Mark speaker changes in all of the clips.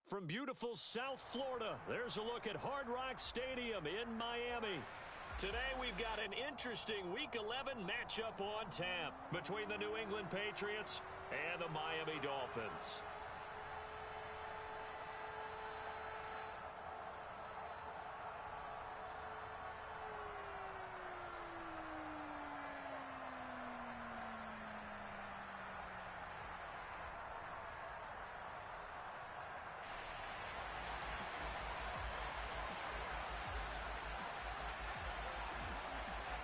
Speaker 1: From beautiful South Florida, there's a look at Hard Rock Stadium in Miami. Today we've got an interesting Week 11 matchup on tap between the New England Patriots and the Miami Dolphins.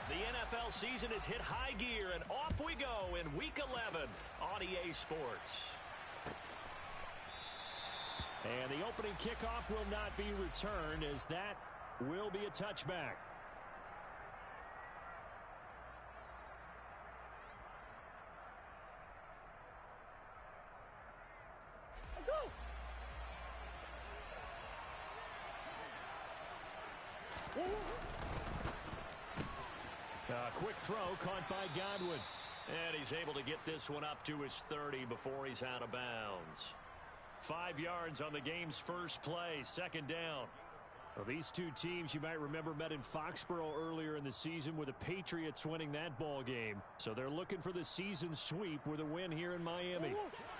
Speaker 1: The NFL season has hit high gear, and off we go in Week 11 on EA Sports. And the opening kickoff will not be returned, as that will be a touchback.
Speaker 2: Let's go!
Speaker 1: Quick throw caught by Godwin. And he's able to get this one up to his 30 before he's out of bounds. 5 yards on the game's first play, second down. Well, these two teams, you might remember, met in Foxborough earlier in the season with the Patriots winning that ball game. So they're looking for the season sweep with a win here in Miami.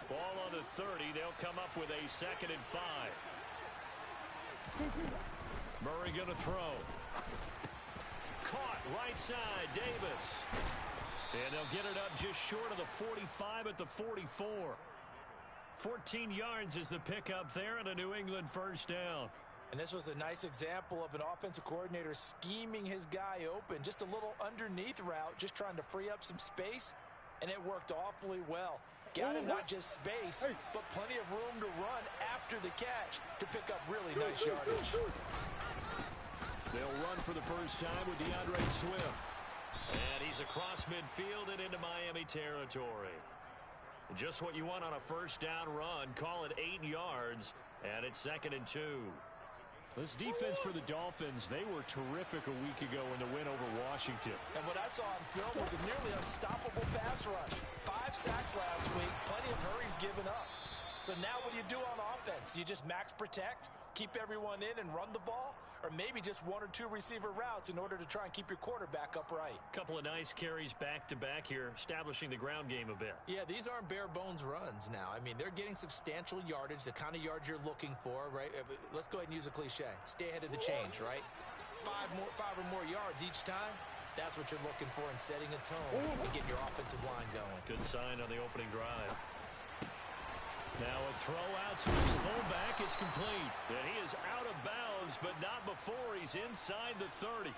Speaker 1: Ball on the 30. They'll come up with a 2nd and 5. Murray going to throw. Caught right side, Davis. And they'll get it up just short of the 45 at the 44. 14 yards is the pickup there and a New England first down.
Speaker 2: And this was a nice example of an offensive coordinator scheming his guy open. Just a little underneath route, just trying to free up some space, and it worked awfully well. Got him not just space, but plenty of room to run after the catch to pick up really nice yardage.
Speaker 1: They'll run for the first time with DeAndre Swift. And he's across midfield and into Miami territory. Just what you want on a first down run. Call it 8 yards, and it's 2nd and 2. This defense for the Dolphins, they were terrific a week ago in the win over Washington.
Speaker 2: And what I saw on film was a nearly unstoppable pass rush. 5 sacks last week, plenty of hurries given up. So now what do you do on offense? You just max protect, keep everyone in and run the ball, or maybe just 1 or 2 receiver routes in order to try and keep your quarterback upright.
Speaker 1: Couple of nice carries back-to-back here, establishing the ground game a bit.
Speaker 2: Yeah, these aren't bare-bones runs now. I mean, they're getting substantial yardage, the kind of yards you're looking for, right? Let's go ahead and use a cliche. Stay ahead of the change, right? 5 or more yards each time. That's what you're looking for in setting a tone and getting your offensive line going.
Speaker 1: Good sign on the opening drive. Now a throw out to his fullback is complete. And he is out of bounds, but not before he's inside the 30.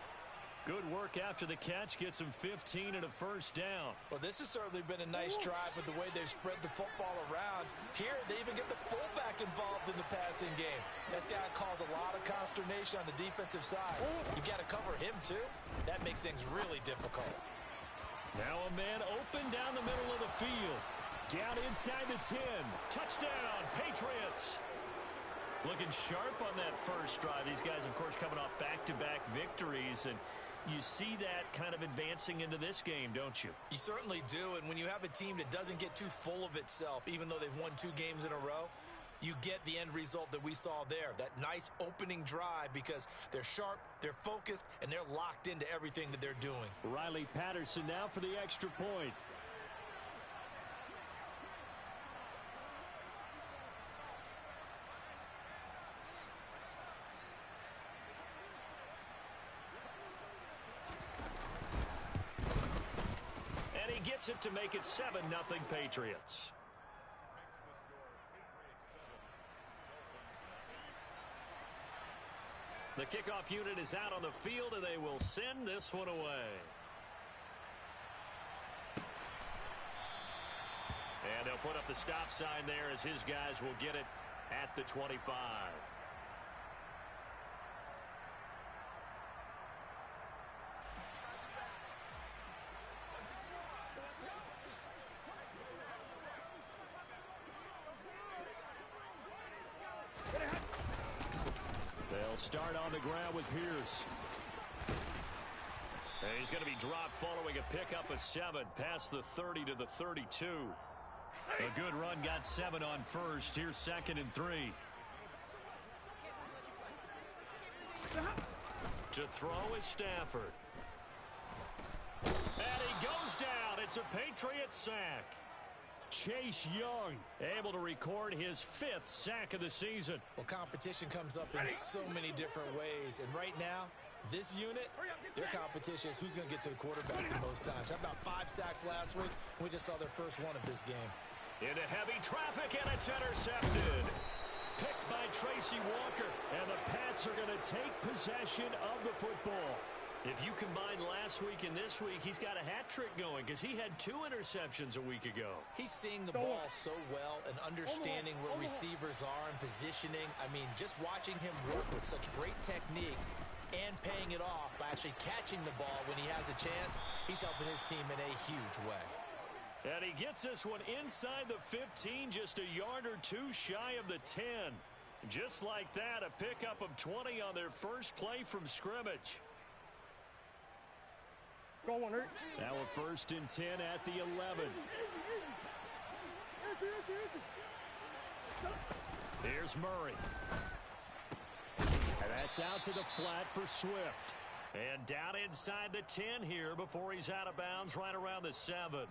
Speaker 1: Good work after the catch. Gets him 15 and a first down.
Speaker 2: Well, this has certainly been a nice drive with the way they've spread the football around. Here, they even get the fullback involved in the passing game. That's got to cause a lot of consternation on the defensive side. You've got to cover him, too. That makes things really difficult.
Speaker 1: Now a man open down the middle of the field. Down inside the 10. Touchdown, Patriots. Looking sharp on that first drive. These guys, of course, coming off back-to-back victories. And you see that kind of advancing into this game, don't you?
Speaker 2: You certainly do. And when you have a team that doesn't get too full of itself, even though they've won 2 games in a row, you get the end result that we saw there. That nice opening drive because they're sharp, they're focused, and they're locked into everything that they're doing.
Speaker 1: Riley Patterson now for the extra point. And he gets it to make it 7-0 Patriots. The kickoff unit is out on the field, and they will send this one away. And they'll put up the stop sign there as his guys will get it at the 25. They'll start on the ground with Pierce. And he's going to be dropped following a pickup of 7 past the 30 to the 32. A good run got 7 on first. Here's 2nd and 3. To throw is Stafford. And he goes down. It's a Patriot sack. Chase Young able to record his 5th sack of the season.
Speaker 2: Well, competition comes up in so many different ways. And right now, this unit, their competition is who's going to get to the quarterback the most times. How about 5 sacks last week? We just saw their first one of this game.
Speaker 1: Into heavy traffic, and it's intercepted. Picked by Tracy Walker. And the Pats are going to take possession of the football. If you combine last week and this week, he's got a hat trick going because he had 2 interceptions a week ago.
Speaker 2: He's seeing the ball so well and understanding where receivers are and positioning. I mean, just watching him work with such great technique and paying it off by actually catching the ball when he has a chance, he's helping his team in a huge way.
Speaker 1: And he gets this one inside the 15, just a yard or 2 shy of the 10. Just like that, a pickup of 20 on their first play from scrimmage. Now a 1st and 10 at the 11. Here's Murray. And that's out to the flat for Swift. And down inside the 10 here before he's out of bounds right around the 7.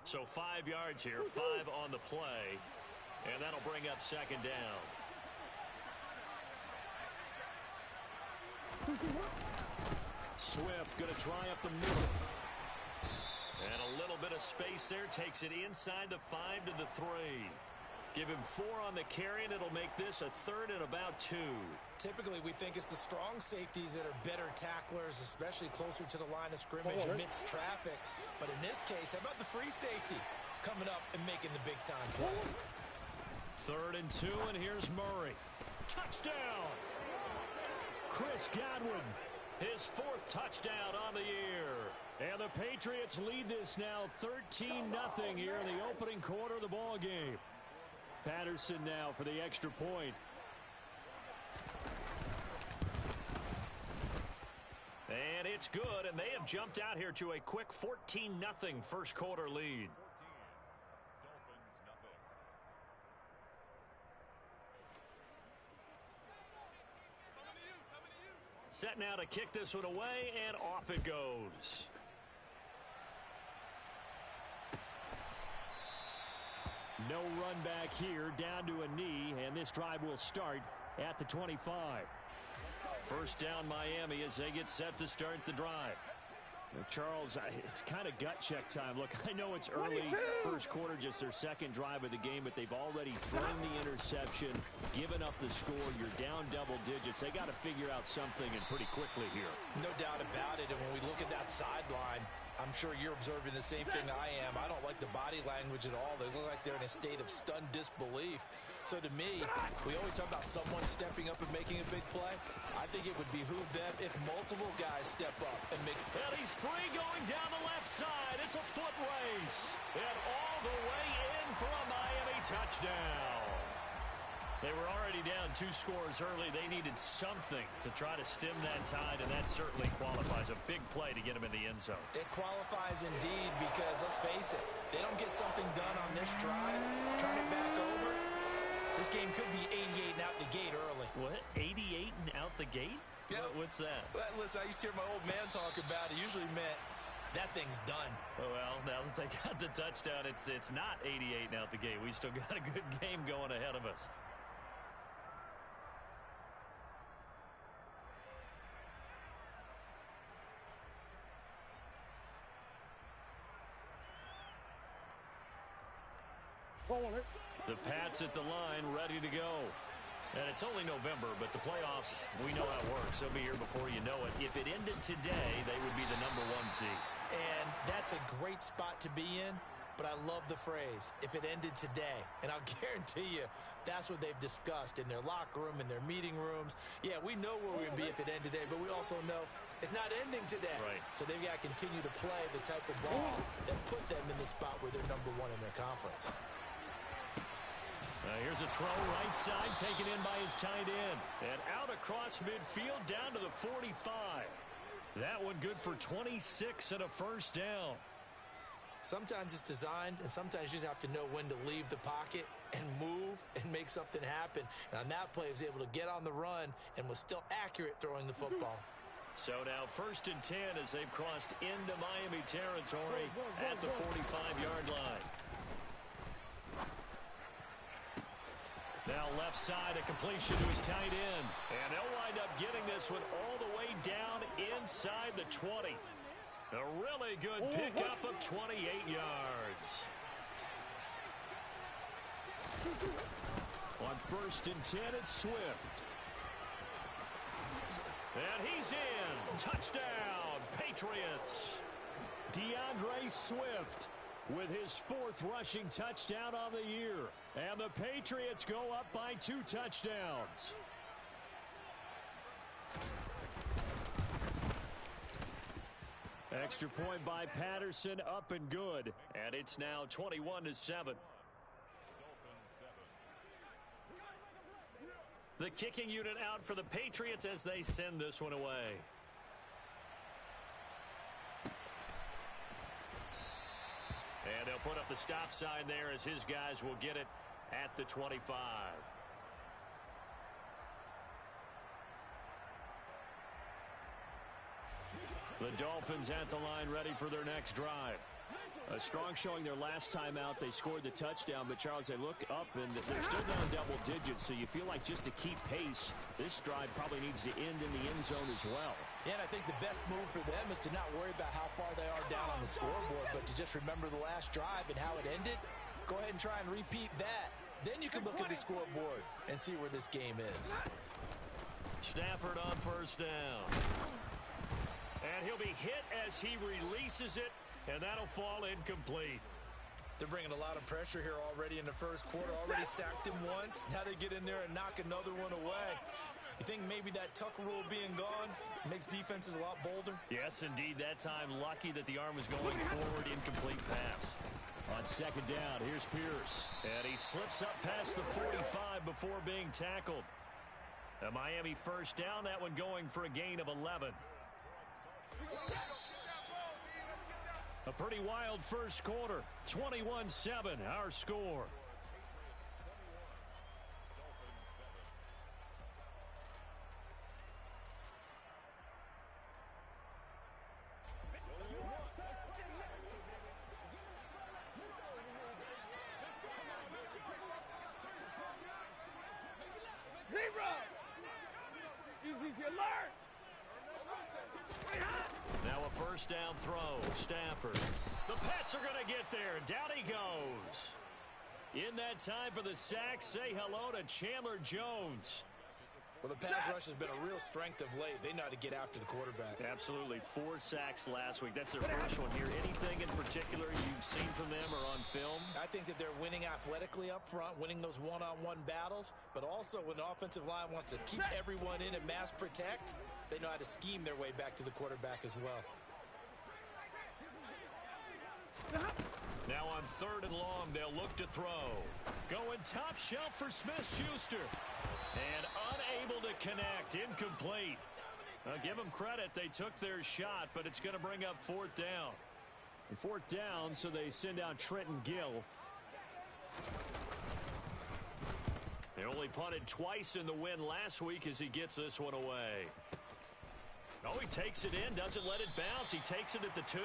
Speaker 1: So 5 yards here, 5 on the play. And that'll bring up 2nd down. Swift going to try up the middle. And a little bit of space there. Takes it inside the 5 to the 3. Give him 4 on the carry, and it'll make this a 3rd and about 2.
Speaker 2: Typically, we think it's the strong safeties that are better tacklers, especially closer to the line of scrimmage amidst traffic. But in this case, how about the free safety coming up and making the big-time play?
Speaker 1: 3rd and 2, and here's Murray. Touchdown! Chris Godwin. His 4th touchdown on the year. And the Patriots lead this now 13-0 here in the opening quarter of the ball game. Patterson now for the extra point. And it's good, and they have jumped out here to a quick 14-0 first quarter lead. Set now to kick this one away, and off it goes. No run back here, down to a knee, and this drive will start at the 25. First down Miami as they get set to start the drive. Now, Charles, it's kind of gut check time. Look, I know it's early, first quarter, just their 2nd drive of the game, but they've already thrown the interception, given up the score. You're down double digits. They got to figure out something, and pretty quickly here.
Speaker 2: No doubt about it, and when we look at that sideline, I'm sure you're observing the same thing I am. I don't like the body language at all. They look like they're in a state of stunned disbelief. So to me, we always talk about someone stepping up and making a big play. I think it would behoove them if multiple guys step up and make.
Speaker 1: And he's free going down the left side. It's a foot race. And all the way in for a Miami touchdown. They were already down 2 scores early. They needed something to try to stem that tide, and that certainly qualifies. A big play to get them in the end zone.
Speaker 2: It qualifies indeed because, let's face it, they don't get something done on this drive, turn it back over, this game could be 88 and out the gate early.
Speaker 1: What? 88 and out the gate?
Speaker 2: Yeah.
Speaker 1: What's that?
Speaker 2: Well, listen, I used to hear my old man talk about it. Usually meant that thing's done.
Speaker 1: Well, now that they got the touchdown, it's not 88 and out the gate. We still got a good game going ahead of us. The Pats at the line, ready to go. And it's only November, but the playoffs, we know how it works. They'll be here before you know it. If it ended today, they would be the #1 seed.
Speaker 2: And that's a great spot to be in, but I love the phrase, if it ended today. And I'll guarantee you, that's what they've discussed in their locker room, in their meeting rooms. Yeah, we know where we'd be if it ended today, but we also know it's not ending today.
Speaker 1: Right.
Speaker 2: So they've got to continue to play the type of ball that put them in the spot where they're #1 in their conference.
Speaker 1: Here's a throw right side, taken in by his tight end. And out across midfield, down to the 45. That one good for 26 and a first down.
Speaker 2: Sometimes it's designed, and sometimes you just have to know when to leave the pocket and move and make something happen. And on that play, he was able to get on the run and was still accurate throwing the football.
Speaker 1: So now 1st and 10 as they've crossed into Miami territory at the 45-yard line. Now left side, a completion to his tight end. And they'll wind up getting this one all the way down inside the 20. A really good pickup of 28 yards. On 1st and 10, it's Swift. And he's in. Touchdown, Patriots. DeAndre Swift with his 4th rushing touchdown on the year. And the Patriots go up by 2 touchdowns. Extra point by Patterson, up and good. And it's now 21-7. The kicking unit out for the Patriots as they send this one away. And they'll put up the stop sign there as his guys will get it at the 25. The Dolphins at the line ready for their next drive. A strong showing their last time out. They scored the touchdown, but Charles, they look up and they're still down double digits, so you feel like just to keep pace, this drive probably needs to end in the end zone as well.
Speaker 2: Yeah, and I think the best move for them is to not worry about how far they are down on the scoreboard, but to just remember the last drive and how it ended. Go ahead and try and repeat that. Then you can look at the scoreboard and see where this game is.
Speaker 1: Stafford on 1st down. And he'll be hit as he releases it, and that'll fall incomplete.
Speaker 2: They're bringing a lot of pressure here already in the first quarter. Already sacked him once. Now they get in there and knock another one away. You think maybe that Tucker rule being gone makes defenses a lot bolder?
Speaker 1: Yes, indeed. That time, lucky that the arm was going forward. Incomplete pass. On 2nd down, here's Pierce. And he slips up past the 45 before being tackled. A Miami 1st down, that one going for a gain of 11. A pretty wild first quarter. 21-7, our score. Now a 1st down throw. Stafford. The Pats are going to get there. Down he goes. In that time for the sack, say hello to Chandler Jones.
Speaker 2: Well, the pass rush has been a real strength of late. They know how to get after the quarterback.
Speaker 1: Absolutely. 4 sacks last week. That's their first one here. Anything in particular you've seen from them or on film?
Speaker 2: I think that they're winning athletically up front, winning those one-on-one battles, but also when the offensive line wants to keep everyone in and mass protect, they know how to scheme their way back to the quarterback as well.
Speaker 1: Now on 3rd and long, they'll look to throw. Going top shelf for Smith-Schuster. And unable to connect. Incomplete. Give them credit. They took their shot, but it's going to bring up 4th down. 4th down, so they send out Trenton Gill. They only punted twice in the win last week as he gets this one away. Oh, he takes it in, doesn't let it bounce. He takes it at the 2.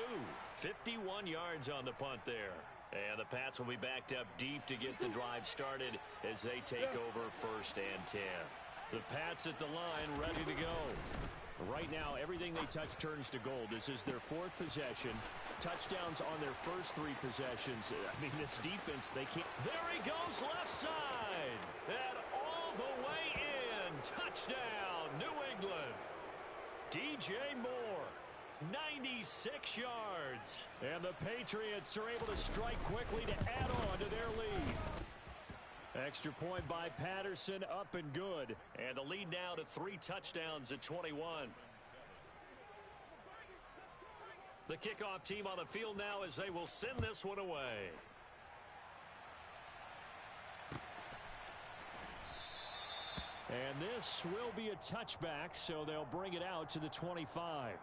Speaker 1: 51 yards on the punt there. And the Pats will be backed up deep to get the drive started as they take over 1st and 10. The Pats at the line ready to go. Right now, everything they touch turns to gold. This is their 4th possession. Touchdowns on their first 3 possessions. I mean, this defense, they can't. There he goes, left side. And all the way in. Touchdown, New England. DJ Moore. 96 yards. And the Patriots are able to strike quickly to add on to their lead. Extra point by Patterson, up and good. And the lead now to 3 touchdowns at 21. The kickoff team on the field now as they will send this one away. And this will be a touchback, so they'll bring it out to the 25.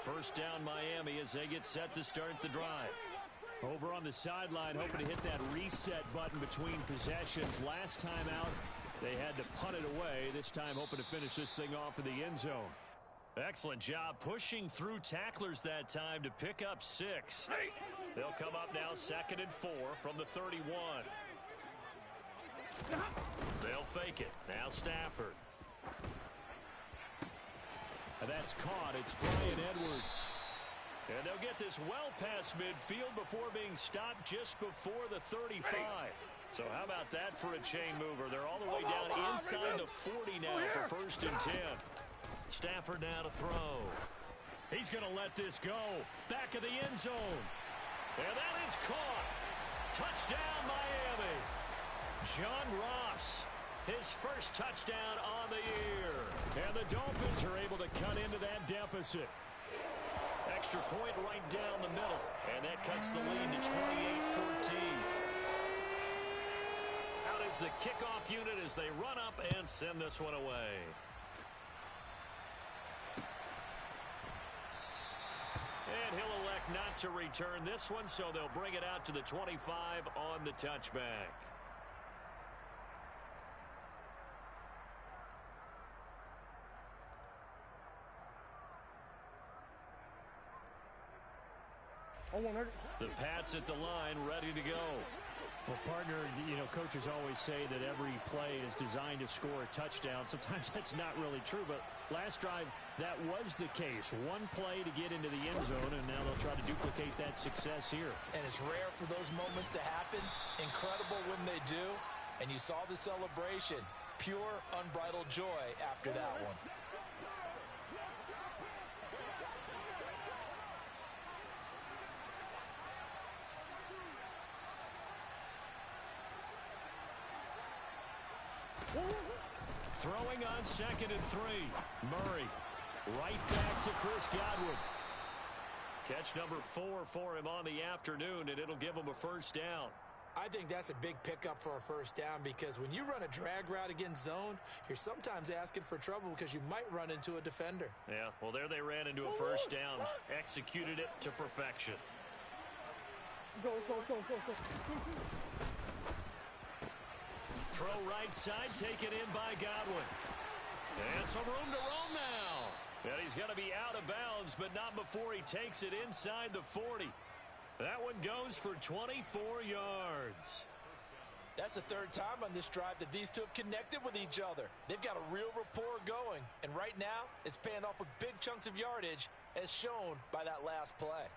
Speaker 1: First down Miami as they get set to start the drive. Over on the sideline, hoping to hit that reset button between possessions. Last time out, they had to punt it away. This time, hoping to finish this thing off in the end zone. Excellent job pushing through tacklers that time to pick up 6. They'll come up now 2nd and 4 from the 31. They'll fake it. Now Stafford. And that's caught. It's Bryan Edwards. And they'll get this well past midfield before being stopped just before the 35. So how about that for a chain mover? They're all the way down inside the 40 now for 1st and 10. Stafford now to throw. He's going to let this go. Back of the end zone. And that is caught. Touchdown, Miami. John Ross, his first touchdown on the year. And the Dolphins are able to cut into that deficit. Extra point right down the middle. And that cuts the lead to 28-14. Out is the kickoff unit as they run up and send this one away. And he'll elect not to return this one, so they'll bring it out to the 25 on the touchback. The Pats at the line, ready to go.
Speaker 3: Well, partner, you know, coaches always say that every play is designed to score a touchdown. Sometimes that's not really true, but last drive, that was the case. One play to get into the end zone, and now they'll try to duplicate that success here.
Speaker 2: And it's rare for those moments to happen. Incredible when they do. And you saw the celebration. Pure, unbridled joy after that one.
Speaker 1: Throwing on 2nd and 3. Murray right back to Chris Godwin. Catch number 4 for him on the afternoon, and it'll give him a first down.
Speaker 2: I think that's a big pickup for a first down because when you run a drag route against zone, you're sometimes asking for trouble because you might run into a defender.
Speaker 1: Yeah, well, there they ran into a first down. Executed it to perfection.
Speaker 4: Go.
Speaker 1: Throw right side, taken in by Godwin. And some room to roam now. And he's going to be out of bounds, but not before he takes it inside the 40. That one goes for 24 yards.
Speaker 2: That's the 3rd time on this drive that these two have connected with each other. They've got a real rapport going. And right now, it's paying off with big chunks of yardage, as shown by that last play.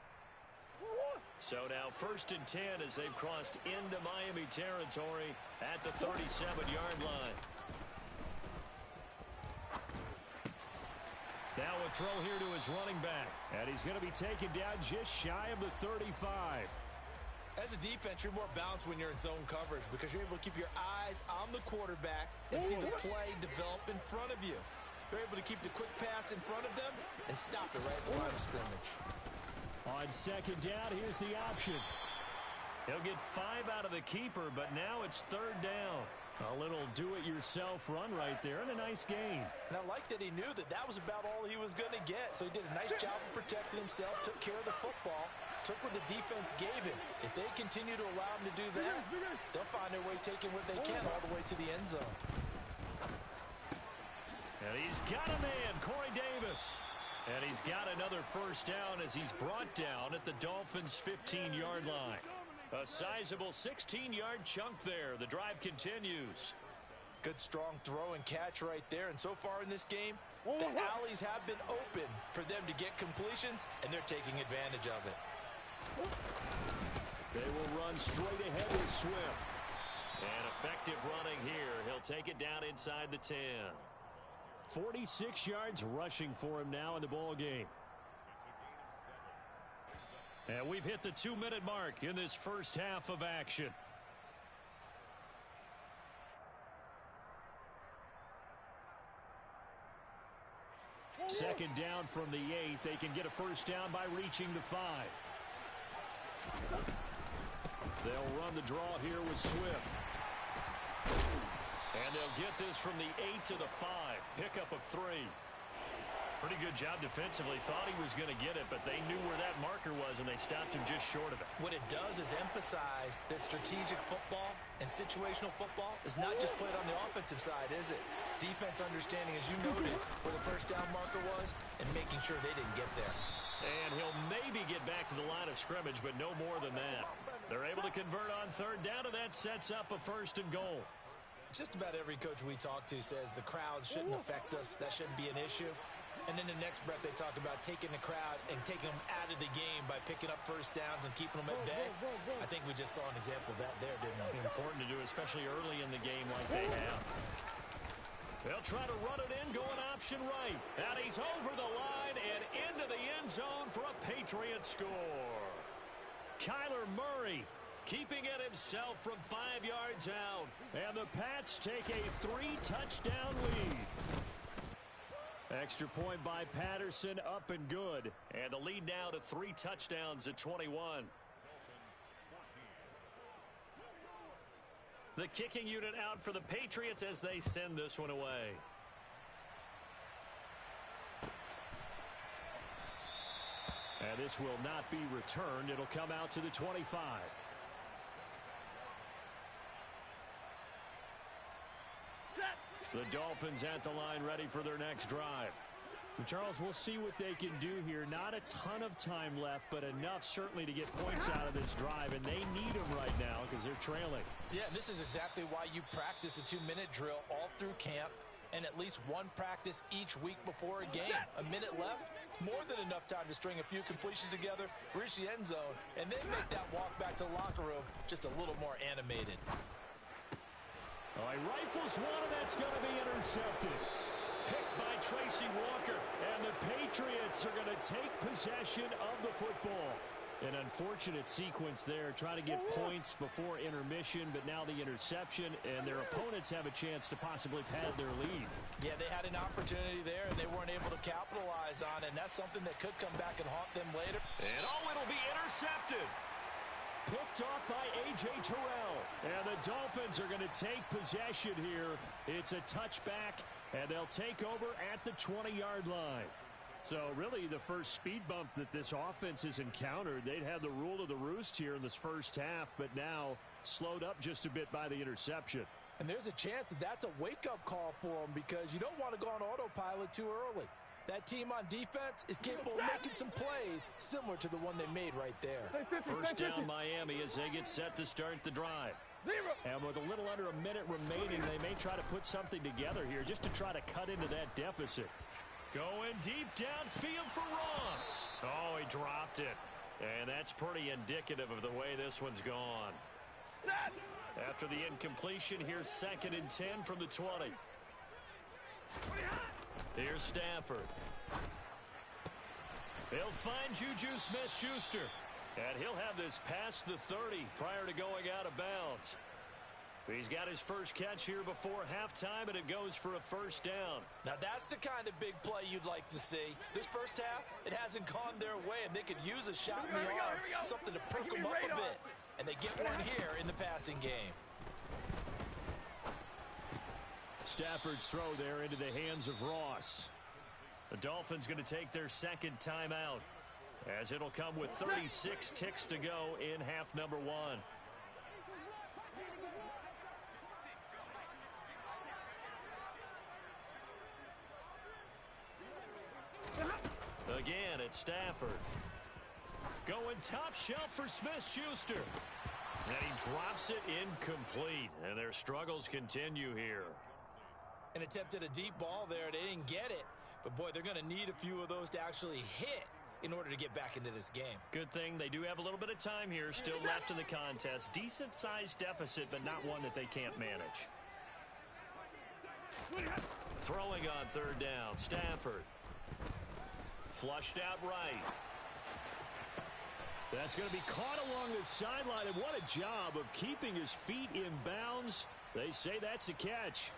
Speaker 1: So now 1st and 10 as they've crossed into Miami territory at the 37-yard line. Now a throw here to his running back. And he's going to be taken down just shy of the 35.
Speaker 2: As a defense, you're more balanced when you're in zone coverage because you're able to keep your eyes on the quarterback and see the play develop in front of you. You're able to keep the quick pass in front of them and stop it right at the line of scrimmage.
Speaker 1: On 2nd down, here's the option. He'll get 5 out of the keeper, but now it's 3rd down.
Speaker 3: A little do-it-yourself run right there and a nice gain.
Speaker 2: And I like that he knew that that was about all he was going to get. So he did a nice job of protecting himself, took care of the football, took what the defense gave him. If they continue to allow him to do that, they'll find their way taking what they can all the way to the end zone.
Speaker 1: And he's got a man, Corey Davis. And he's got another first down as he's brought down at the Dolphins' 15-yard line. A sizable 16-yard chunk there. The drive continues.
Speaker 2: Good, strong throw and catch right there. And so far in this game, the alleys have been open for them to get completions, and they're taking advantage of it.
Speaker 1: They will run straight ahead with Swift. And effective running here. He'll take it down inside the 10.
Speaker 3: 46 yards rushing for him now in the ball game.
Speaker 1: And we've hit the 2-minute mark in this first half of action.
Speaker 3: Second down from the 8. They can get a first down by reaching the 5.
Speaker 1: They'll run the draw here with Swift. And they'll get this from the 8 to the 5. Pickup of 3. Pretty good job defensively. Thought he was going to get it, but they knew where that marker was, and they stopped him just short of it.
Speaker 2: What it does is emphasize that strategic football and situational football is not just played on the offensive side, is it? Defense understanding, as you noted, where the first down marker was and making sure they didn't get there.
Speaker 1: And he'll maybe get back to the line of scrimmage, but no more than that. They're able to convert on third down, and that sets up a 1st and goal.
Speaker 2: Just about every coach we talk to says the crowd shouldn't affect us. That shouldn't be an issue. And then the next breath they talk about taking the crowd and taking them out of the game by picking up first downs and keeping them at bay. I think we just saw an example of that there, didn't we?
Speaker 1: Important to do, especially early in the game like they have. They'll try to run it in, going option right. And he's over the line and into the end zone for a Patriot score. Kyler Murray keeping it himself from 5 yards out. And the Pats take a 3-touchdown lead. Extra point by Patterson, up and good. And the lead now to 3 touchdowns at 21. The kicking unit out for the Patriots as they send this one away. And this will not be returned. It'll come out to the 25. The Dolphins at the line, ready for their next drive.
Speaker 3: Charles, we'll see what they can do here. Not a ton of time left, but enough certainly to get points out of this drive, and they need them right now because they're trailing.
Speaker 2: Yeah, this is exactly why you practice a 2-minute drill all through camp and at least one practice each week before a game. A minute left, more than enough time to string a few completions together, reach the end zone, and then make that walk back to the locker room just a little more animated.
Speaker 3: Oh, he rifles one, and that's going to be intercepted.
Speaker 1: Picked by Tracy Walker.
Speaker 3: And the Patriots are going to take possession of the football. An unfortunate sequence there, trying to get points before intermission, but now the interception, and their opponents have a chance to possibly pad their lead.
Speaker 2: Yeah, they had an opportunity there, and they weren't able to capitalize on it, and that's something that could come back and haunt them later.
Speaker 1: And it'll be intercepted.
Speaker 3: Picked off by A.J. Terrell. And the Dolphins are going to take possession here. It's a touchback, and they'll take over at the 20-yard line. So really the first speed bump that this offense has encountered. They'd had the rule of the roost here in this first half, but now slowed up just a bit by the interception.
Speaker 2: And there's a chance that that's a wake-up call for them because you don't want to go on autopilot too early. That team on defense is capable of making some plays similar to the one they made right there.
Speaker 1: First down Miami as they get set to start the drive.
Speaker 3: And with a little under a minute remaining, they may try to put something together here just to try to cut into that deficit.
Speaker 1: Going deep downfield for Ross. Oh, he dropped it. And that's pretty indicative of the way this one's gone. After the incompletion, here's 2nd and 10 from the 20. Here's Stafford. He'll find Juju Smith-Schuster. And he'll have this past the 30 prior to going out of bounds. He's got his first catch here before halftime, and it goes for a first down.
Speaker 2: Now that's the kind of big play you'd like to see. This first half, it hasn't gone their way, and they could use a shot in the arm, something to perk them up a bit. And they get one here in the passing game.
Speaker 3: Stafford's throw there into the hands of Ross.
Speaker 1: The Dolphins going to take their 2nd timeout, as it'll come with 36 ticks to go in half number 1. Again, it's Stafford. Going top shelf for Smith-Schuster. And he drops it incomplete. And their struggles continue here.
Speaker 2: And attempted a deep ball there. They didn't get it. But, boy, they're going to need a few of those to actually hit in order to get back into this game.
Speaker 1: Good thing they do have a little bit of time here still left in the contest. Decent-sized deficit, but not one that they can't manage. Throwing on 3rd down, Stafford. Flushed out right.
Speaker 3: That's going to be caught along the sideline, and what a job of keeping his feet in bounds. They say that's a catch.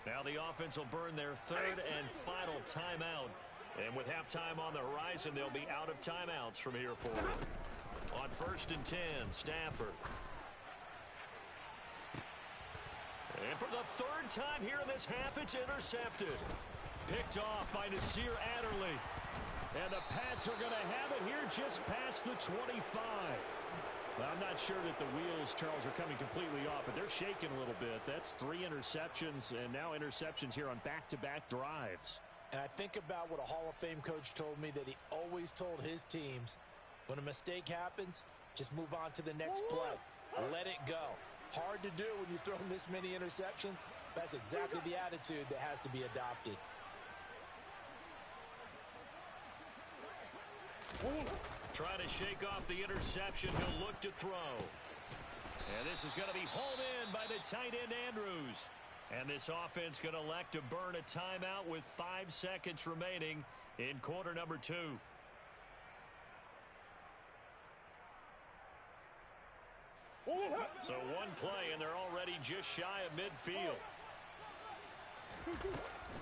Speaker 1: Now the offense will burn their 3rd and final timeout. And with halftime on the horizon, they'll be out of timeouts from here forward. On 1st and 10, Stafford. And for the 3rd time here in this half, it's intercepted. Picked off by Nasir Adderley. And the Pats are going to have it here just past the 25. Well, I'm not sure that the wheels, Charles, are coming completely off, but they're shaking a little bit. That's 3 interceptions, and now interceptions here on back-to-back drives.
Speaker 2: And I think about what a Hall of Fame coach told me that he always told his teams, when a mistake happens, just move on to the next play. Let it go. Hard to do when you've thrown this many interceptions. That's exactly the attitude that has to be adopted.
Speaker 1: Trying to shake off the interception. He'll look to throw. And this is going to be hauled in by the tight end, Andrews. And this offense going to elect to burn a timeout with 5 seconds remaining in quarter number 2. So one play, and they're already just shy of midfield.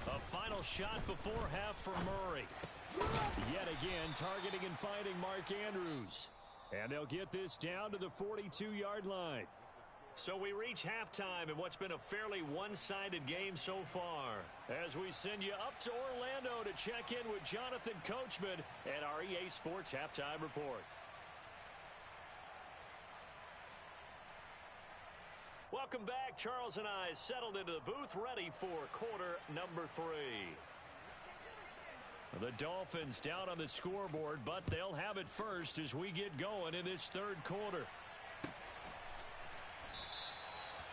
Speaker 1: A final shot before half for Murray. Yet again, targeting and finding Mark Andrews. And they'll get this down to the 42-yard line. So we reach halftime in what's been a fairly one-sided game so far. As we send you up to Orlando to check in with Jonathan Coachman at our EA Sports Halftime Report. Welcome back. Charles and I settled into the booth, ready for quarter number 3. The Dolphins down on the scoreboard, but they'll have it first as we get going in this third quarter.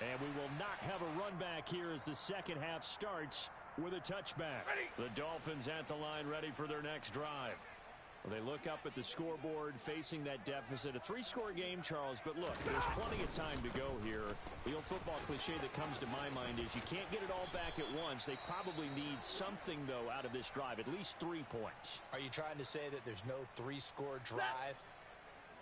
Speaker 1: And we will not have a run back here as the second half starts with a touchback. The Dolphins at the line ready for their next drive. Well, they look up at the scoreboard facing that deficit. A 3-score game, Charles, but look, there's plenty of time to go here. The old football cliche that comes to my mind is you can't get it all back at once. They probably need something, though, out of this drive, at least 3 points.
Speaker 2: Are you trying to say that there's no 3-score drive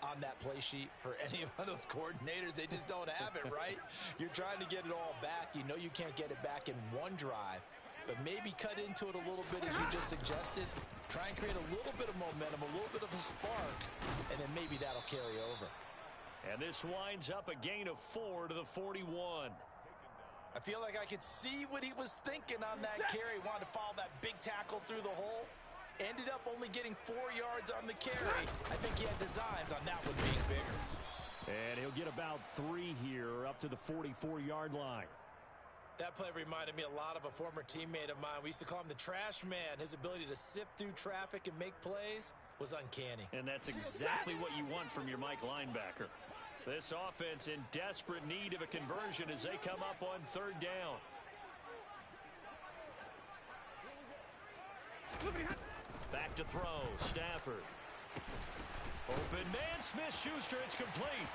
Speaker 2: on that play sheet for any of those coordinators? They just don't have it, right? You're trying to get it all back. You know you can't get it back in one drive, but maybe cut into it a little bit as you just suggested. Try and create a little bit of momentum, a little bit of a spark, and then maybe that'll carry over.
Speaker 1: And this winds up a gain of 4 to the 41.
Speaker 2: I feel like I could see what he was thinking on that carry. Wanted to follow that big tackle through the hole. Ended up only getting 4 yards on the carry. I think he had designs on that one being bigger.
Speaker 1: And he'll get about 3 here up to the 44-yard line.
Speaker 2: That play reminded me a lot of a former teammate of mine. We used to call him the trash man. His ability to sift through traffic and make plays was uncanny.
Speaker 1: And that's exactly what you want from your Mike linebacker. This offense in desperate need of a conversion as they come up on 3rd down. Back to throw. Stafford. Open man. Smith-Schuster. It's complete.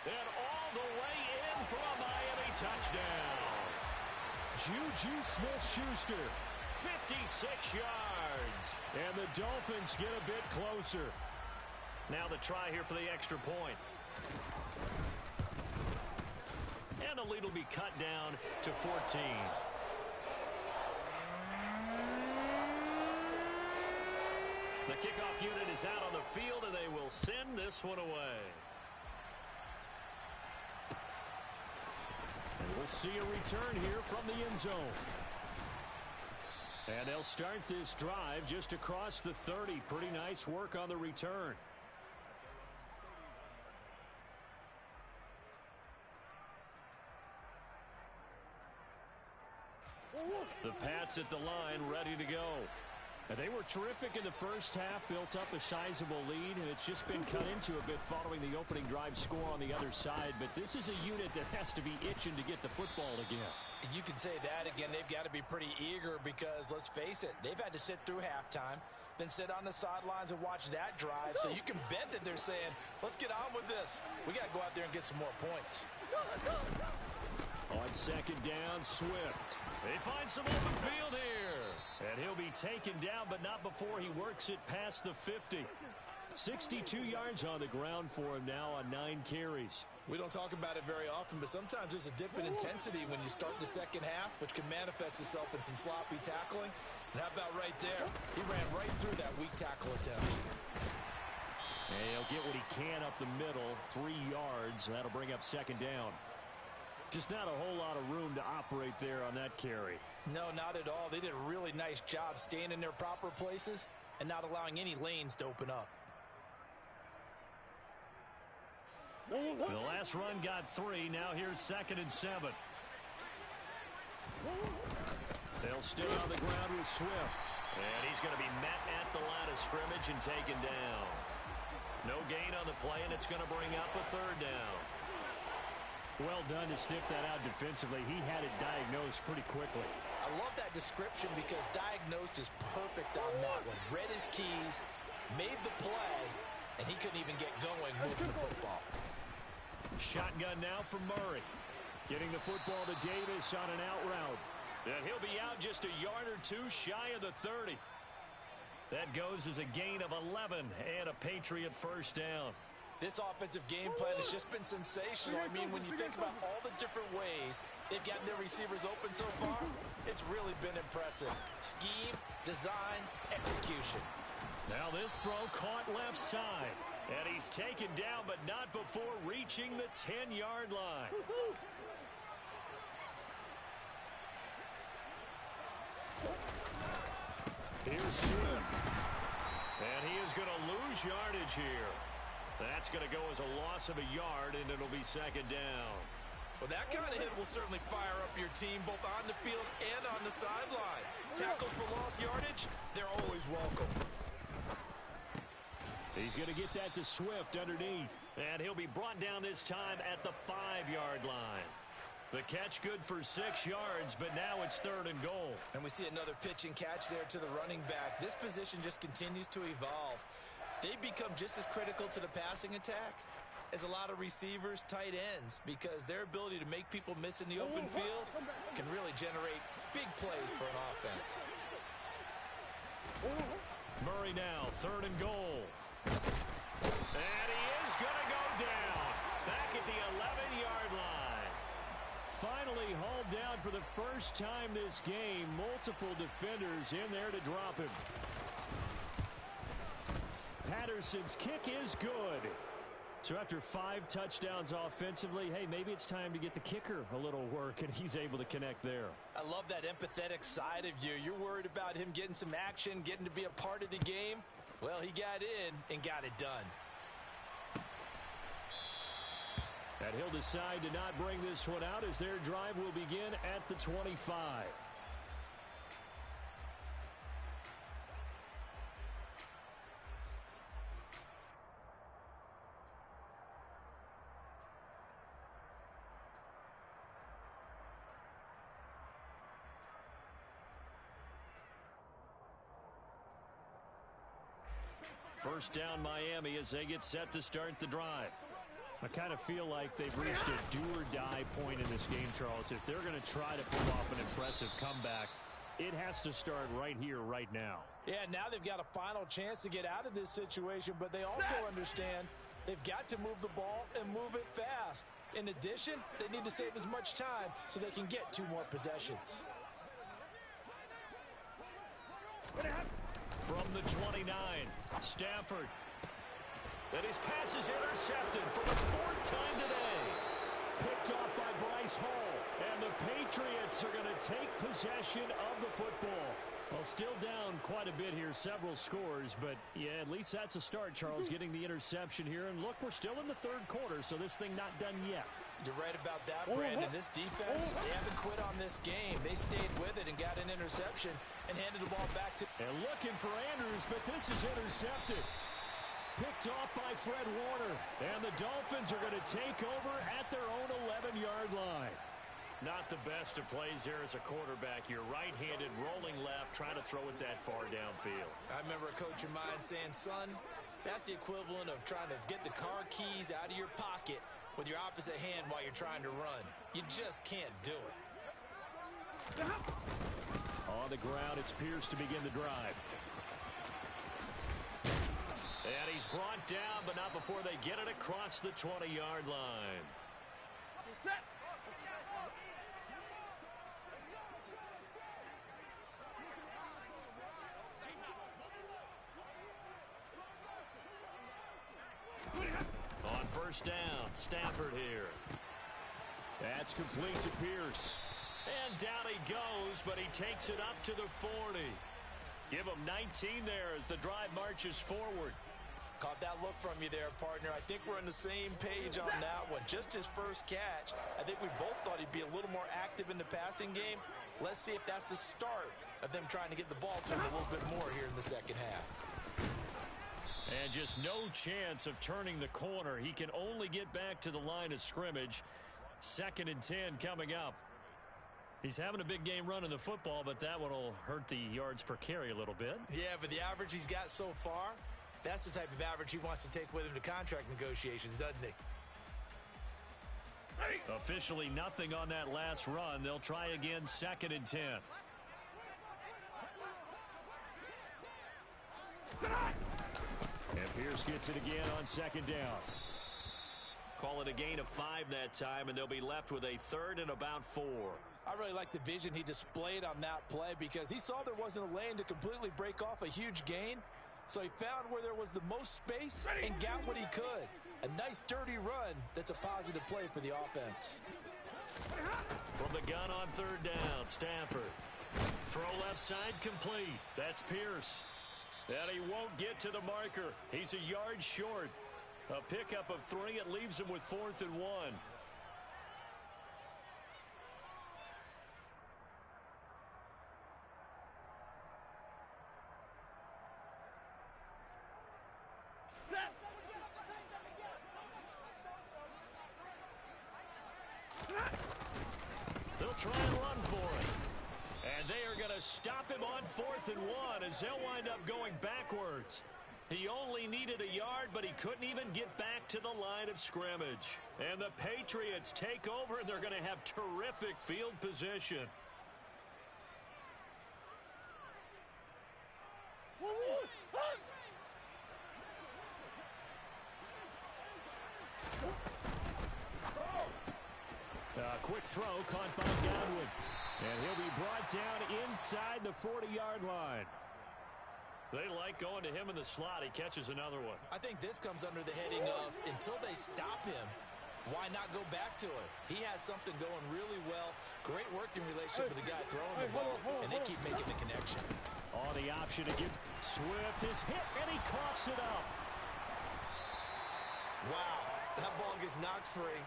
Speaker 1: And all the way in for a Miami touchdown. Juju Smith-Schuster, 56 yards. And the Dolphins get a bit closer. Now the try here for the extra point. And the lead will be cut down to 14. The kickoff unit is out on the field, and they will send this one away. And we'll see a return here from the end zone. And they'll start this drive just across the 30. Pretty nice work on the return. The Pats at the line ready to go. And they were terrific in the first half, built up a sizable lead, and it's just been cut into a bit following the opening drive score on the other side. But this is a unit that has to be itching to get the football again.
Speaker 2: You can say that again. They've got to be pretty eager because, let's face it, they've had to sit through halftime, then sit on the sidelines and watch that drive. So you can bet that they're saying, let's get on with this. We got to go out there and get some more points.
Speaker 1: On 2nd down, Swift. They find some open field here. And he'll be taken down, but not before he works it past the 50. 62 yards on the ground for him now on 9 carries.
Speaker 2: We don't talk about it very often, but sometimes there's a dip in intensity when you start the second half, which can manifest itself in some sloppy tackling. And how about right there? He ran right through that weak tackle attempt.
Speaker 1: And he'll get what he can up the middle, 3 yards. That'll bring up 2nd down. Just not a whole lot of room to operate there on that carry.
Speaker 2: No, not at all. They did a really nice job staying in their proper places and not allowing any lanes to open up.
Speaker 1: The last run got 3. Now here's 2nd and 7. They'll stay on the ground with Swift. And he's going to be met at the line of scrimmage and taken down. No gain on the play, and it's going to bring up a 3rd down.
Speaker 3: Well done to sniff that out defensively. He had it diagnosed pretty quickly.
Speaker 2: I love that description because diagnosed is perfect on that one. Read his keys, made the play, and he couldn't even get going moving the football.
Speaker 1: Shotgun now from Murray.
Speaker 3: Getting the football to Davis on an out route.
Speaker 1: And he'll be out just a yard or 2 shy of the 30. That goes as a gain of 11 and a Patriot 1st down.
Speaker 2: This offensive game plan has just been sensational. I mean, when you think about all the different ways they've gotten their receivers open so far, it's really been impressive. Scheme, design, execution.
Speaker 1: Now this throw caught left side. And he's taken down, but not before reaching the 10-yard line. Here's Swift. And he is going to lose yardage here. That's going to go as a loss of a yard, and it'll be 2nd down.
Speaker 2: Well, that kind of hit will certainly fire up your team both on the field and on the sideline. Tackles for lost yardage, they're always welcome.
Speaker 3: He's going to get that to Swift underneath.
Speaker 1: And he'll be brought down this time at the 5-yard line. The catch good for 6 yards, but now it's 3rd and goal.
Speaker 2: And we see another pitch and catch there to the running back. This position just continues to evolve. They've become just as critical to the passing attack as a lot of receivers, tight ends, because their ability to make people miss in the open field can really generate big plays for an offense.
Speaker 1: Murray now, 3rd and goal. And he is going to go down back at the 11-yard line.
Speaker 3: Finally hauled down for the first time this game. Multiple defenders in there to drop him. Patterson's kick is good. So after 5 touchdowns offensively, hey, maybe it's time to get the kicker a little work, and he's able to connect there.
Speaker 2: I love that empathetic side of you. You're worried about him getting some action, getting to be a part of the game. Well, he got in and got it done.
Speaker 3: And he'll decide to not bring this one out as their drive will begin at the 25.
Speaker 1: First down Miami as they get set to start the drive.
Speaker 3: I kind of feel like they've reached a do-or-die point in this game, Charles. If they're going to try to pull off an impressive comeback, it has to start right here, right now.
Speaker 2: Yeah, now they've got a final chance to get out of this situation, but they also understand they've got to move the ball and move it fast. In addition, they need to save as much time so they can get 2 more possessions.
Speaker 1: From the 29, Stafford. And his pass is intercepted for the 4th time today.
Speaker 3: Picked off by Bryce Hall. And the Patriots are going to take possession of the football. Well, still down quite a bit here, several scores. But, yeah, at least that's a start, Charles, getting the interception here. And, look, we're still in the 3rd quarter, so this thing not done yet.
Speaker 2: You're right about that, Brandon. This defense, they haven't quit on this game. They stayed with it and got an interception and handed the ball back to...
Speaker 3: And looking for Andrews, but this is intercepted. Picked off by Fred Warner. And the Dolphins are going to take over at their own 11-yard line.
Speaker 1: Not the best of plays there as a quarterback. You're right-handed, rolling left, trying to throw it that far downfield.
Speaker 2: I remember a coach of mine saying, son, that's the equivalent of trying to get the car keys out of your pocket with your opposite hand while you're trying to run. You just can't do it.
Speaker 3: On the ground, it's Pierce to begin the drive.
Speaker 1: And he's brought down, but not before they get it across the 20-yard line. On first down, Stafford here.
Speaker 3: That's complete to Pierce.
Speaker 1: And down he goes, but he takes it up to the 40. Give him 19 there as the drive marches forward.
Speaker 2: Caught that look from you there, partner. I think we're on the same page on that one. Just his first catch. I think we both thought he'd be a little more active in the passing game. Let's see if that's the start of them trying to get the ball to him a little bit more here in the second half.
Speaker 1: And just no chance of turning the corner. He can only get back to the line of scrimmage. 2nd and 10 coming up. He's having a big game running the football, but that one will hurt the yards per carry a little bit.
Speaker 2: Yeah, but the average he's got so far, that's the type of average he wants to take with him to contract negotiations, doesn't he?
Speaker 1: Officially nothing on that last run. They'll try again, 2nd and 10.
Speaker 3: And Pierce gets it again on 2nd down.
Speaker 1: Call it a gain of 5 that time, and they'll be left with a 3rd and about 4.
Speaker 2: I really like the vision he displayed on that play because he saw there wasn't a lane to completely break off a huge gain. So he found where there was the most space and got what he could. A nice dirty run that's a positive play for the offense.
Speaker 1: From the gun on 3rd down, Stafford. Throw left side complete. That's Pierce. And he won't get to the marker. He's a yard short. A pickup of 3. It leaves him with 4th and 1. They'll try and run for it. And they are going to stop him on 4th and 1 as they'll wind up going backwards. He only needed a yard, but he couldn't even get back to the line of scrimmage. And the Patriots take over, and they're going to have terrific field position.
Speaker 3: Quick throw caught by Godwin. And he'll be brought down inside the 40-yard line.
Speaker 1: They like going to him in the slot. He catches another one.
Speaker 2: I think this comes under the heading of until they stop him, why not go back to it? He has something going really well. Great working relationship with the guy throwing the ball, and they keep making the connection.
Speaker 3: On the option again. Swift is hit, and he coughs it up.
Speaker 2: Wow, that ball gets knocked free,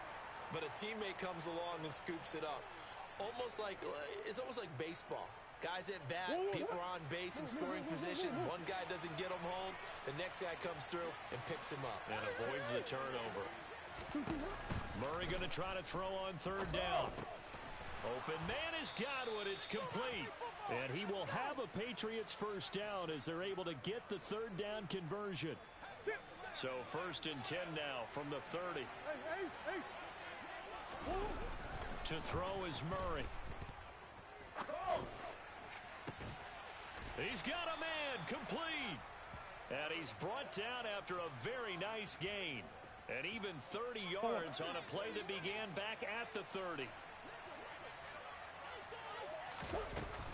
Speaker 2: but a teammate comes along and scoops it up. It's almost like baseball. Guys at bat, people are on base in scoring position. One guy doesn't get him home. The next guy comes through and picks him up.
Speaker 1: And avoids the turnover. Murray going to try to throw on 3rd down. Open man is Godwin. It's complete. And he will have a Patriots 1st down as they're able to get the 3rd down conversion. So 1st and 10 now from the 30. To throw is Murray. He's got a man, complete. And he's brought down after a very nice gain. And even 30 yards on a play that began back at the 30.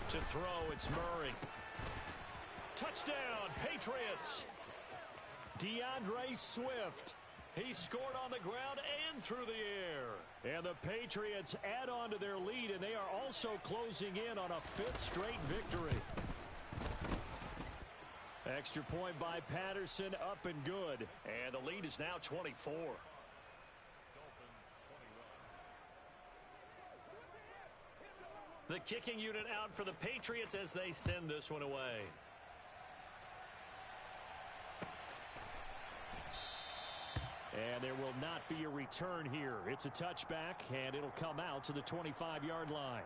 Speaker 1: To throw, it's Murray. Touchdown, Patriots. DeAndre Swift. He scored on the ground and through the air. And the Patriots add on to their lead, and they are also closing in on a 5th straight victory. Extra point by Patterson, up and good. And the lead is now 24. The kicking unit out for the Patriots as they send this one away. And there will not be a return here. It's a touchback, and it'll come out to the 25-yard line.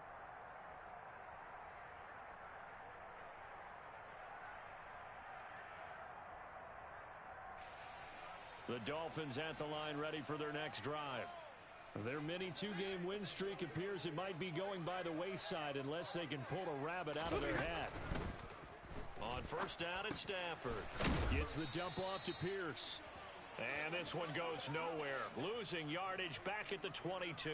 Speaker 1: The Dolphins at the line ready for their next drive. Their mini 2-game win streak appears it might be going by the wayside unless they can pull a rabbit out of their hat. On 1st down, it's Stafford. Gets the dump off to Pierce. And this one goes nowhere. Losing yardage back at the 22.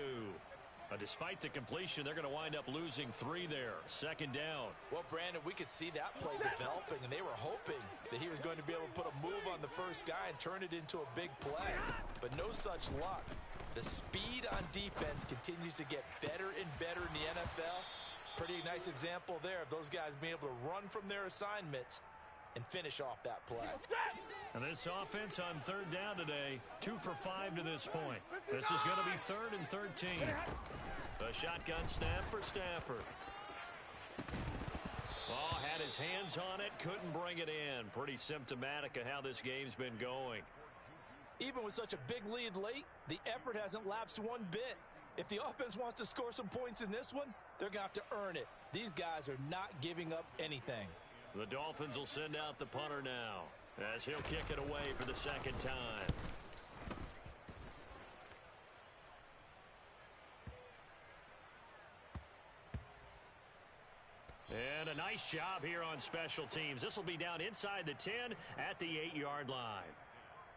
Speaker 1: Despite the completion, they're going to wind up losing 3 there. 2nd down.
Speaker 2: Well, Brandon, we could see that play developing, and they were hoping that he was going to be able to put a move on the first guy and turn it into a big play. But no such luck. The speed on defense continues to get better and better in the NFL. Pretty nice example there of those guys being able to run from their assignments and finish off that play.
Speaker 1: And this offense on third down today, 2 for 5 to this point. This is going to be 3rd and 13. A shotgun snap for Stafford. Oh, had his hands on it, couldn't bring it in. Pretty symptomatic of how this game's been going.
Speaker 2: Even with such a big lead late, the effort hasn't lapsed one bit. If the offense wants to score some points in this one, they're going to have to earn it. These guys are not giving up anything.
Speaker 1: The Dolphins will send out the punter now, as he'll kick it away for the second time. And a nice job here on special teams. This will be down inside the 10 at the 8-yard line.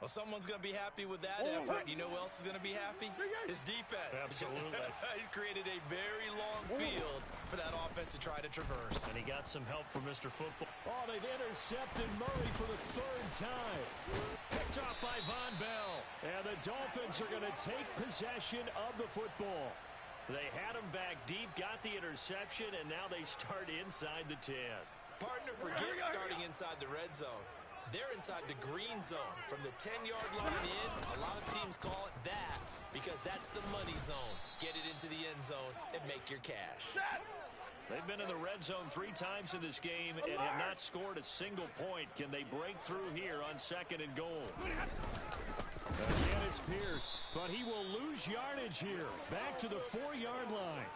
Speaker 2: Well, someone's going to be happy with that effort. You know who else is going to be happy? His defense.
Speaker 1: Absolutely.
Speaker 2: He's created a very long field for that offense to try to traverse.
Speaker 1: And he got some help from Mr. Football.
Speaker 3: Oh, they've intercepted Murray for the 3rd time.
Speaker 1: Picked off by Von Bell.
Speaker 3: And the Dolphins are going to take possession of the football.
Speaker 1: They had him back deep, got the interception, and now they start inside the 10.
Speaker 2: Partner, forget starting inside the red zone. They're inside the green zone. From the 10-yard line in, a lot of teams call it that because that's the money zone. Get it into the end zone and make your cash.
Speaker 1: They've been in the red zone 3 times in this game and have not scored a single point. Can they break through here on 2nd and goal?
Speaker 3: Again, it's Pierce, but he will lose yardage here. Back to the 4-yard line.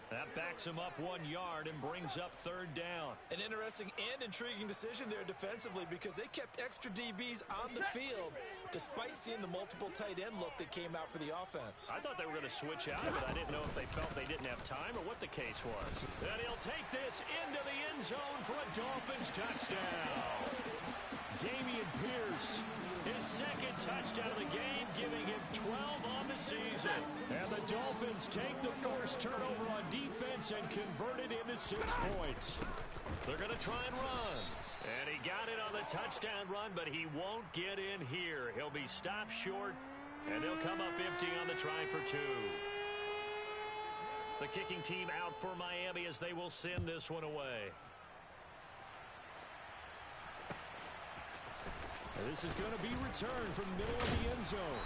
Speaker 1: That backs him up 1 yard and brings up 3rd down.
Speaker 2: An interesting and intriguing decision there defensively because they kept extra DBs on the field despite seeing the multiple tight end look that came out for the offense.
Speaker 1: I thought they were going to switch out, but I didn't know if they felt they didn't have time or what the case was. And he'll take this into the end zone for a Dolphins touchdown.
Speaker 3: Dameon Pierce.
Speaker 1: His 2nd touchdown of the game, giving him 12 on the season.
Speaker 3: And the Dolphins take the forced turnover on defense and convert it into 6 points.
Speaker 1: They're going to try and run. And he got it on the touchdown run, but he won't get in here. He'll be stopped short, and they'll come up empty on the try for 2. The kicking team out for Miami as they will send this one away.
Speaker 3: This is going to be returned from the middle of the end zone.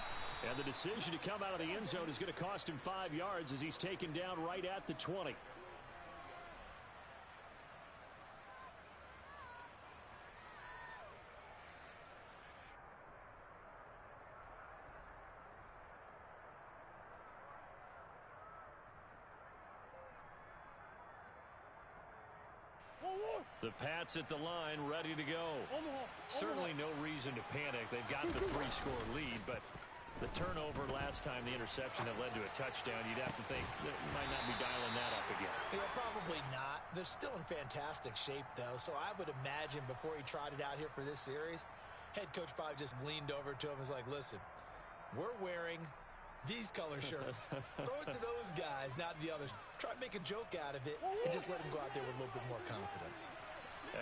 Speaker 3: And the decision to come out of the end zone is going to cost him 5 yards as he's taken down right at the 20.
Speaker 1: The Pats at the line, ready to go. Certainly no reason to panic. They've got the 3-score lead, but the turnover last time, the interception that led to a touchdown, you'd have to think they might not be dialing that up again.
Speaker 2: Yeah, probably not. They're still in fantastic shape, though, so I would imagine before he trotted out here for this series, head coach probably just leaned over to him and was like, listen, we're wearing these color shirts. Throw it to those guys, not the others. Try to make a joke out of it and just let them go out there with a little bit more confidence.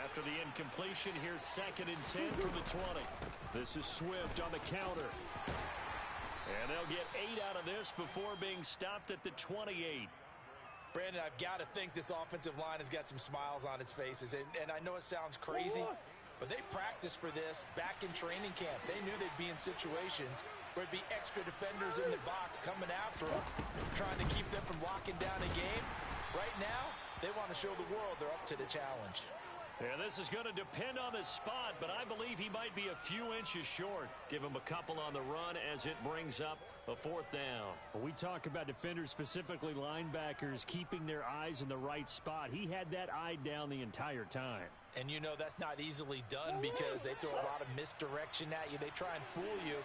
Speaker 1: After the incompletion, here's 2nd and 10 from the 20.
Speaker 3: This is Swift on the counter.
Speaker 1: And they'll get 8 out of this before being stopped at the 28.
Speaker 2: Brandon, I've got to think this offensive line has got some smiles on its faces. And I know it sounds crazy, but they practiced for this back in training camp. They knew they'd be in situations where it'd be extra defenders in the box coming after them, trying to keep them from locking down a game. Right now, they want to show the world they're up to the challenge.
Speaker 1: Yeah, this is going to depend on the spot, but I believe he might be a few inches short. Give him a couple on the run as it brings up a 4th down.
Speaker 3: When we talk about defenders, specifically linebackers, keeping their eyes in the right spot, he had that eye down the entire time.
Speaker 2: And you know that's not easily done because they throw a lot of misdirection at you. They try and fool you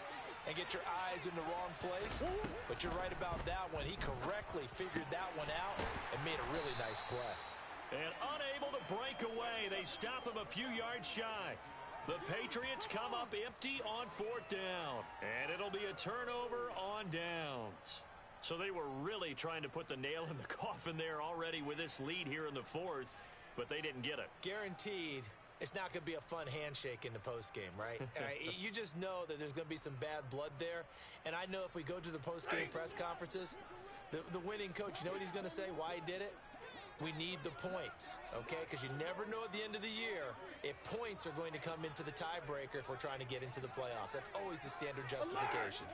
Speaker 2: and get your eyes in the wrong place. But you're right about that one. He correctly figured that one out and made a really nice play.
Speaker 1: And unable to break away, they stop him a few yards shy. The Patriots come up empty on 4th down. And it'll be a turnover on downs. So they were really trying to put the nail in the coffin there already with this lead here in the 4th, but they didn't get it.
Speaker 2: Guaranteed It's not going to be a fun handshake in the postgame, right? You just know that there's going to be some bad blood there. And I know if we go to the postgame press conferences, the winning coach, you know what he's going to say, why he did it? We need the points, okay? Because you never know at the end of the year if points are going to come into the tiebreaker if we're trying to get into the playoffs. That's always the standard justification.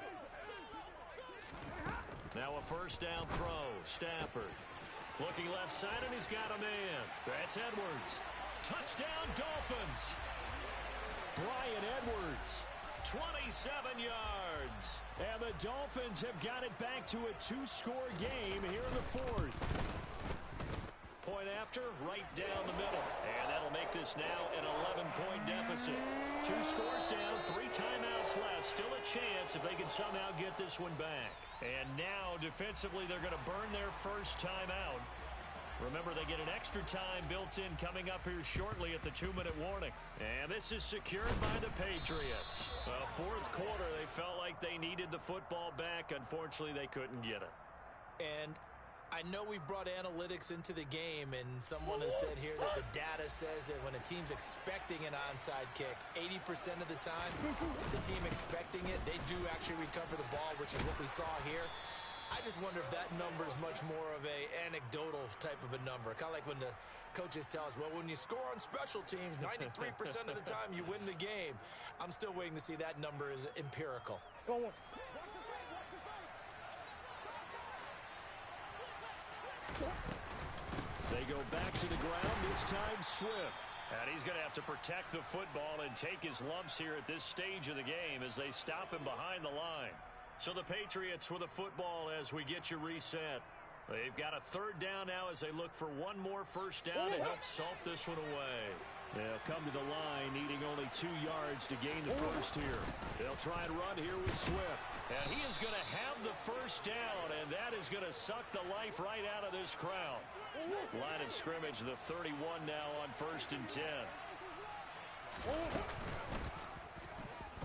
Speaker 1: Now a first down throw. Stafford looking left side, and he's got a man. That's Edwards. Touchdown, Dolphins. Brian Edwards, 27 yards. And the Dolphins have got it back to a two-score game here in the fourth. Point after, right down the middle. And that'll make this now an 11-point deficit. 2 scores down, 3 timeouts left. Still a chance if they can somehow get this one back. And now, defensively, they're going to burn their first timeout. Remember, they get an extra time built in coming up here shortly at the 2-minute warning. And this is secured by the Patriots. Well, fourth quarter, they felt like they needed the football back. Unfortunately, they couldn't get it.
Speaker 2: And I know we brought analytics into the game, and someone has said here that the data says that when a team's expecting an onside kick, 80% of the time, the team expecting it, they do actually recover the ball, which is what we saw here. I just wonder if that number is much more of a anecdotal type of a number. Kind of like when the coaches tell us, well, when you score on special teams, 93% of the time you win the game. I'm still waiting to see that number is empirical.
Speaker 4: Go on.
Speaker 1: They go back to the ground, this time Swift. And he's going to have to protect the football and take his lumps here at this stage of the game as they stop him behind the line. So the Patriots with the football as we get you reset. They've got a third down now as they look for one more first down to help salt this one away. They'll come to the line needing only 2 yards to gain the first here. They'll try and run here with Swift. And he is going to have the first down, and that is going to suck the life right out of this crowd. Line of scrimmage, the 31 now on 1st and 10.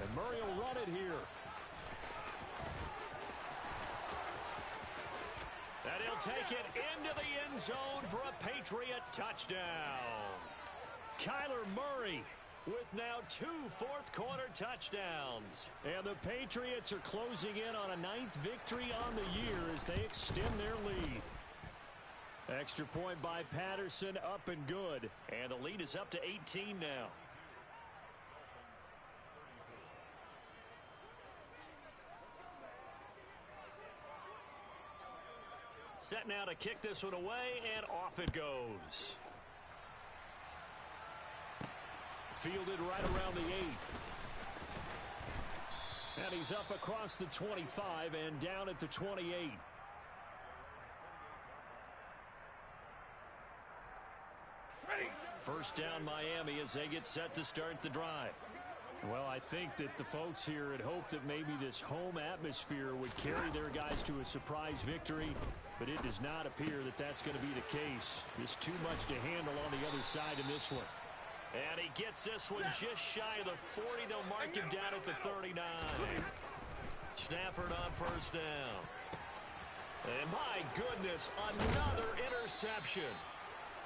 Speaker 1: And Murray will run it here. And he'll take it into the end zone for a Patriot touchdown. Kyler Murray with now 2 fourth-quarter touchdowns. And the Patriots are closing in on a 9th victory on the year as they extend their lead. Extra point by Patterson, up and good. And the lead is up to 18 now. Set now to kick this one away, and off it goes. Fielded right around the 8. And he's up across the 25 and down at the 28.
Speaker 4: Ready.
Speaker 1: First down Miami as they get set to start the drive. Well, I think that the folks here had hoped that maybe this home atmosphere would carry their guys to a surprise victory, but it does not appear that that's going to be the case. Just too much to handle on the other side in this one. And he gets this one just shy of the 40. They'll mark him down at the 39. Stafford on first down. And my goodness, another interception.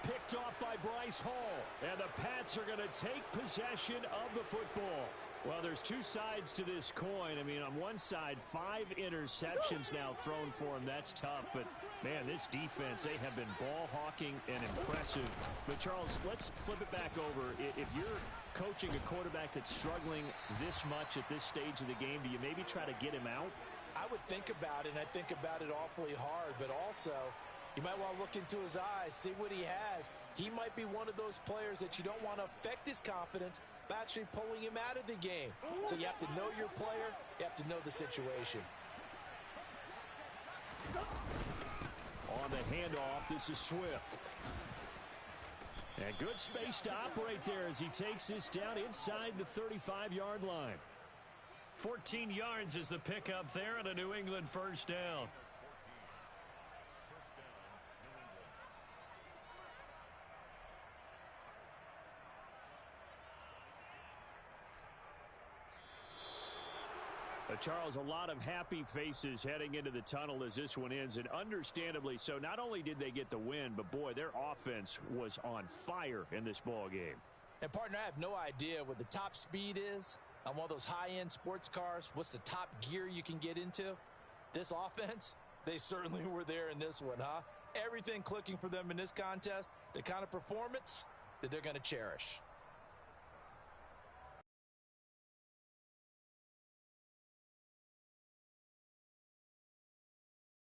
Speaker 1: Picked off by Bryce Hall. And the Pats are going to take possession of the football. Well, there's 2 sides to this coin. I mean, on one side, 5 interceptions now thrown for him. That's tough. But, man, this defense, they have been ball hawking and impressive. But, Charles, let's flip it back over. If you're coaching a quarterback that's struggling this much at this stage of the game, do you maybe try to get him out?
Speaker 2: I would think about it, and I think about it awfully hard. But also, you might want to look into his eyes, see what he has. He might be one of those players that you don't want to affect his confidence by actually pulling him out of the game. So you have to know your player. You have to know the situation.
Speaker 1: On the handoff, this is Swift. And good space to operate there as he takes this down inside the 35-yard line. 14 yards is the pickup there and a New England first down. Charles, a lot of happy faces heading into the tunnel as this one ends, and understandably so. Not only did they get the win, but boy, their offense was on fire in this ball game.
Speaker 2: And, partner, I have no idea what the top speed is on one of those high-end sports cars. What's the top gear you can get into? This offense, they certainly were there in this one, huh? Everything clicking for them in this contest, the kind of performance that they're going to cherish.